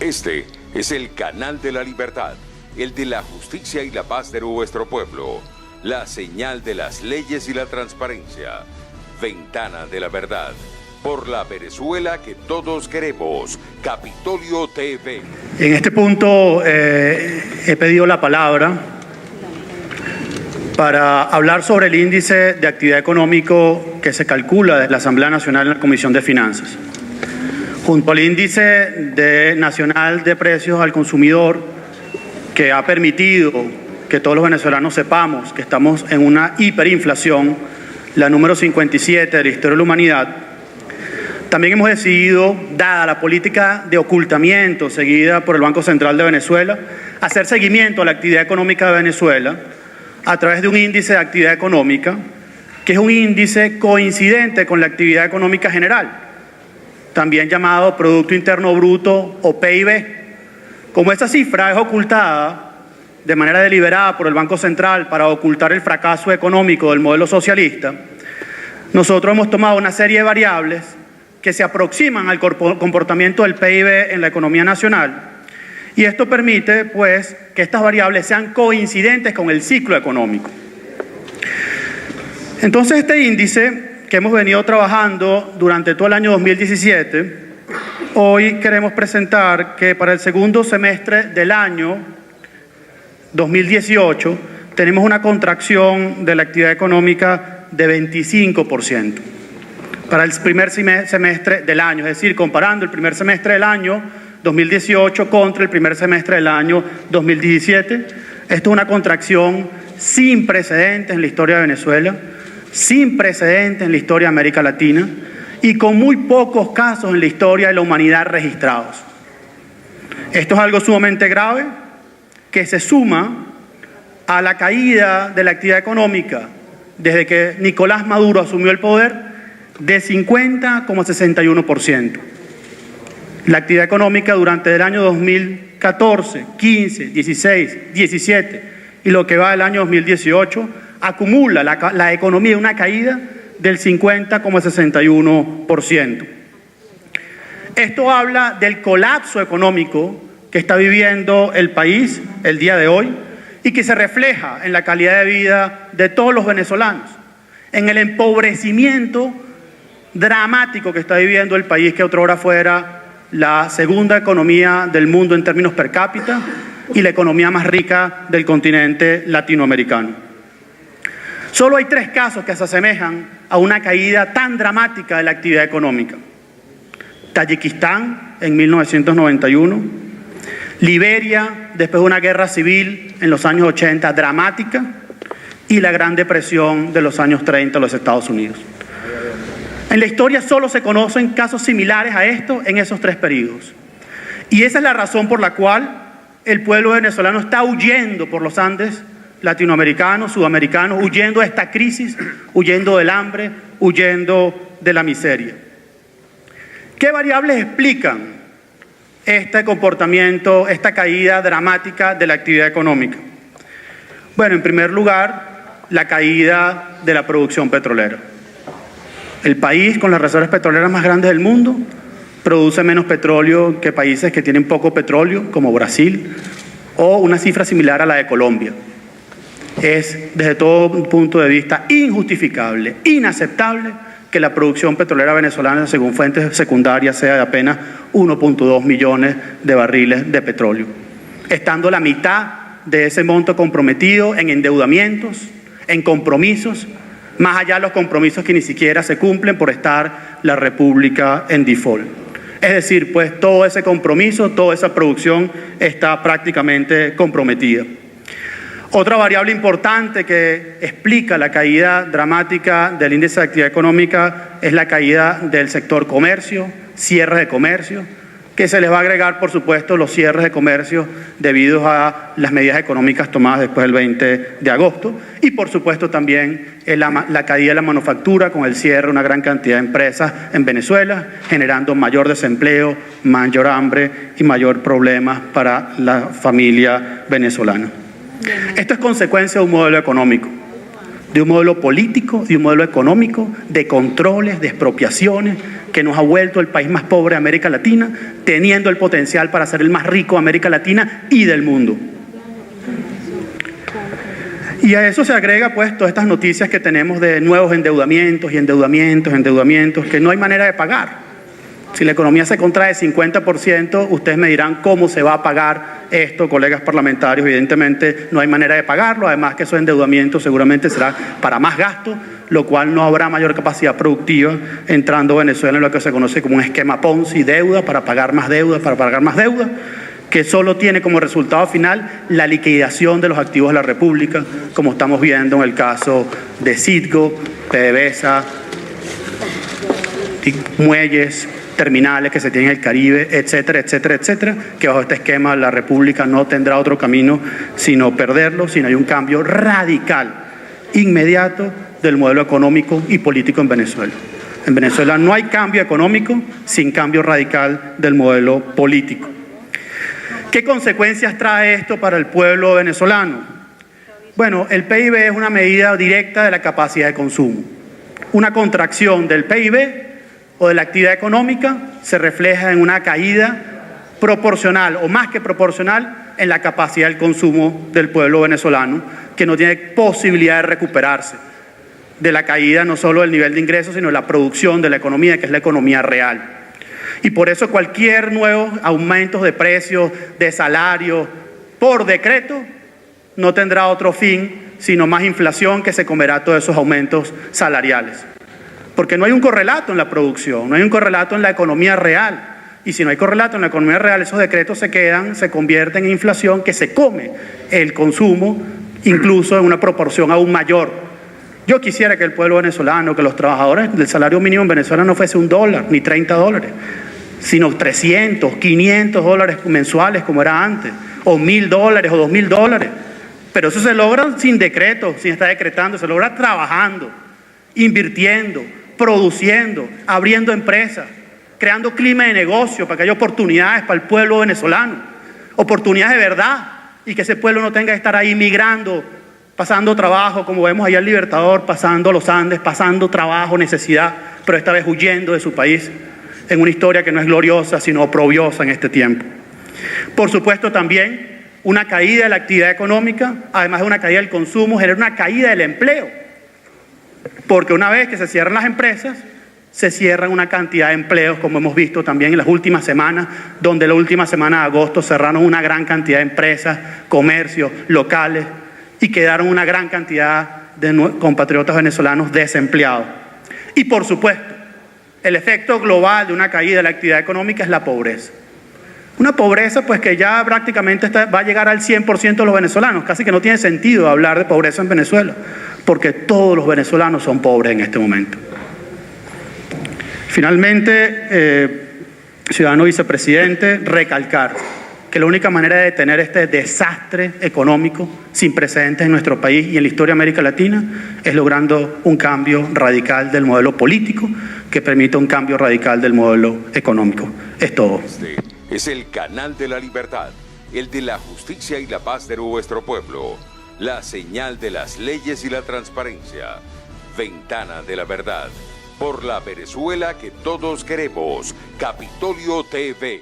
Este es el canal de la libertad, el de la justicia y la paz de nuestro pueblo, la señal de las leyes y la transparencia, Ventana de la Verdad, por la Venezuela que todos queremos, Capitolio TV. En este punto he pedido la palabra para hablar sobre el índice de actividad económico que se calcula desde la Asamblea Nacional en la Comisión de Finanzas. Junto al índice nacional de precios al consumidor, que ha permitido que todos los venezolanos sepamos que estamos en una hiperinflación, la número 57 de la historia de la humanidad, también hemos decidido, dada la política de ocultamiento seguida por el Banco Central de Venezuela, hacer seguimiento a la actividad económica de Venezuela a través de un índice de actividad económica, que es un índice coincidente con la actividad económica general, también llamado Producto Interno Bruto o PIB. Como esta cifra es ocultada de manera deliberada por el Banco Central para ocultar el fracaso económico del modelo socialista, nosotros hemos tomado una serie de variables que se aproximan al comportamiento del PIB en la economía nacional, y esto permite, pues, que estas variables sean coincidentes con el ciclo económico. Entonces, este índice que hemos venido trabajando durante todo el año 2017, hoy queremos presentar que para el segundo semestre del año 2018 tenemos una contracción de la actividad económica de 25%. Para el primer semestre del año, es decir, comparando el primer semestre del año 2018 contra el primer semestre del año 2017, esto es una contracción sin precedentes en la historia de Venezuela, sin precedentes en la historia de América Latina y con muy pocos casos en la historia de la humanidad registrados. Esto es algo sumamente grave que se suma a la caída de la actividad económica desde que Nicolás Maduro asumió el poder de 50,61%. La actividad económica durante el año 2014, 15, 16, 17 y lo que va del año 2018 acumula la economía una caída del 50,61%. Esto habla del colapso económico que está viviendo el país el día de hoy y que se refleja en la calidad de vida de todos los venezolanos, en el empobrecimiento dramático que está viviendo el país, que otrora fuera la segunda economía del mundo en términos per cápita y la economía más rica del continente latinoamericano. Solo hay 3 casos que se asemejan a una caída tan dramática de la actividad económica: Tayikistán en 1991, Liberia después de una guerra civil en los años 80 dramática, y la Gran Depresión de los años 30 en los Estados Unidos. En la historia solo se conocen casos similares a esto en esos 3 periodos. Y esa es la razón por la cual el pueblo venezolano está huyendo por los Andes latinoamericanos, sudamericanos, huyendo de esta crisis, huyendo del hambre, huyendo de la miseria. ¿Qué variables explican este comportamiento, esta caída dramática de la actividad económica? Bueno, en primer lugar, la caída de la producción petrolera. El país con las reservas petroleras más grandes del mundo produce menos petróleo que países que tienen poco petróleo, como Brasil, o una cifra similar a la de Colombia. Es, desde todo punto de vista, injustificable, inaceptable que la producción petrolera venezolana, según fuentes secundarias, sea de apenas 1.2 millones de barriles de petróleo, estando la mitad de ese monto comprometido en endeudamientos, en compromisos, más allá de los compromisos que ni siquiera se cumplen por estar la República en default. Es decir, pues todo ese compromiso, toda esa producción está prácticamente comprometida. Otra variable importante que explica la caída dramática del índice de actividad económica es la caída del sector comercio, cierre de comercio, que se les va a agregar, por supuesto, los cierres de comercio debido a las medidas económicas tomadas después del 20 de agosto y, por supuesto, también la caída de la manufactura con el cierre de una gran cantidad de empresas en Venezuela, generando mayor desempleo, mayor hambre y mayor problemas para la familia venezolana. Esto es consecuencia de un modelo económico, de un modelo político, de un modelo económico, de controles, de expropiaciones, que nos ha vuelto el país más pobre de América Latina, teniendo el potencial para ser el más rico de América Latina y del mundo. Y a eso se agrega pues todas estas noticias que tenemos de nuevos endeudamientos y endeudamientos que no hay manera de pagar. Si la economía se contrae 50%, ustedes me dirán cómo se va a pagar esto, colegas parlamentarios. Evidentemente no hay manera de pagarlo, además que esos endeudamientos seguramente será para más gasto, lo cual no habrá mayor capacidad productiva entrando Venezuela en lo que se conoce como un esquema Ponzi, deuda para pagar más deuda, que solo tiene como resultado final la liquidación de los activos de la República, como estamos viendo en el caso de Citgo, PDVSA, muelles, terminales que se tienen en el Caribe, etcétera, etcétera, etcétera, que bajo este esquema la República no tendrá otro camino sino perderlo, sino hay un cambio radical, inmediato del modelo económico y político en Venezuela. En Venezuela no hay cambio económico sin cambio radical del modelo político. ¿Qué consecuencias trae esto para el pueblo venezolano? Bueno, el PIB es una medida directa de la capacidad de consumo. Una contracción del PIB o de la actividad económica se refleja en una caída proporcional o más que proporcional en la capacidad del consumo del pueblo venezolano, que no tiene posibilidad de recuperarse de la caída no solo del nivel de ingresos, sino de la producción de la economía, que es la economía real. Y por eso cualquier nuevo aumento de precios, de salarios, por decreto, no tendrá otro fin, sino más inflación que se comerá todos esos aumentos salariales. Porque no hay un correlato en la producción, no hay un correlato en la economía real. Y si no hay correlato en la economía real, esos decretos se convierten en inflación que se come el consumo, incluso en una proporción aún mayor. Yo quisiera que el pueblo venezolano, que los trabajadores del salario mínimo en Venezuela no fuese $1, ni $30, sino 300, 500 dólares mensuales como era antes, o $1,000 o $2,000. Pero eso se logra sin decreto, sin estar decretando, se logra trabajando, invirtiendo, produciendo, abriendo empresas, creando clima de negocio para que haya oportunidades para el pueblo venezolano, oportunidades de verdad, y que ese pueblo no tenga que estar ahí migrando, pasando trabajo, como vemos allá en Libertador, pasando los Andes, pasando trabajo, necesidad, pero esta vez huyendo de su país, en una historia que no es gloriosa, sino oprobiosa en este tiempo. Por supuesto también una caída de la actividad económica, además de una caída del consumo, genera una caída del empleo. Porque una vez que se cierran las empresas, se cierran una cantidad de empleos, como hemos visto también en las últimas semanas, donde la última semana de agosto cerraron una gran cantidad de empresas, comercios, locales, y quedaron una gran cantidad de compatriotas venezolanos desempleados. Y por supuesto, el efecto global de una caída de la actividad económica es la pobreza. Una pobreza pues que ya prácticamente va a llegar al 100% de los venezolanos. Casi que no tiene sentido hablar de pobreza en Venezuela, porque todos los venezolanos son pobres en este momento. Finalmente, ciudadano vicepresidente, recalcar que la única manera de detener este desastre económico sin precedentes en nuestro país y en la historia de América Latina es logrando un cambio radical del modelo político que permita un cambio radical del modelo económico. Es todo. Este es el canal de la libertad, el de la justicia y la paz de nuestro pueblo, la señal de las leyes y la transparencia, Ventana de la Verdad, por la Venezuela que todos queremos, Capitolio TV.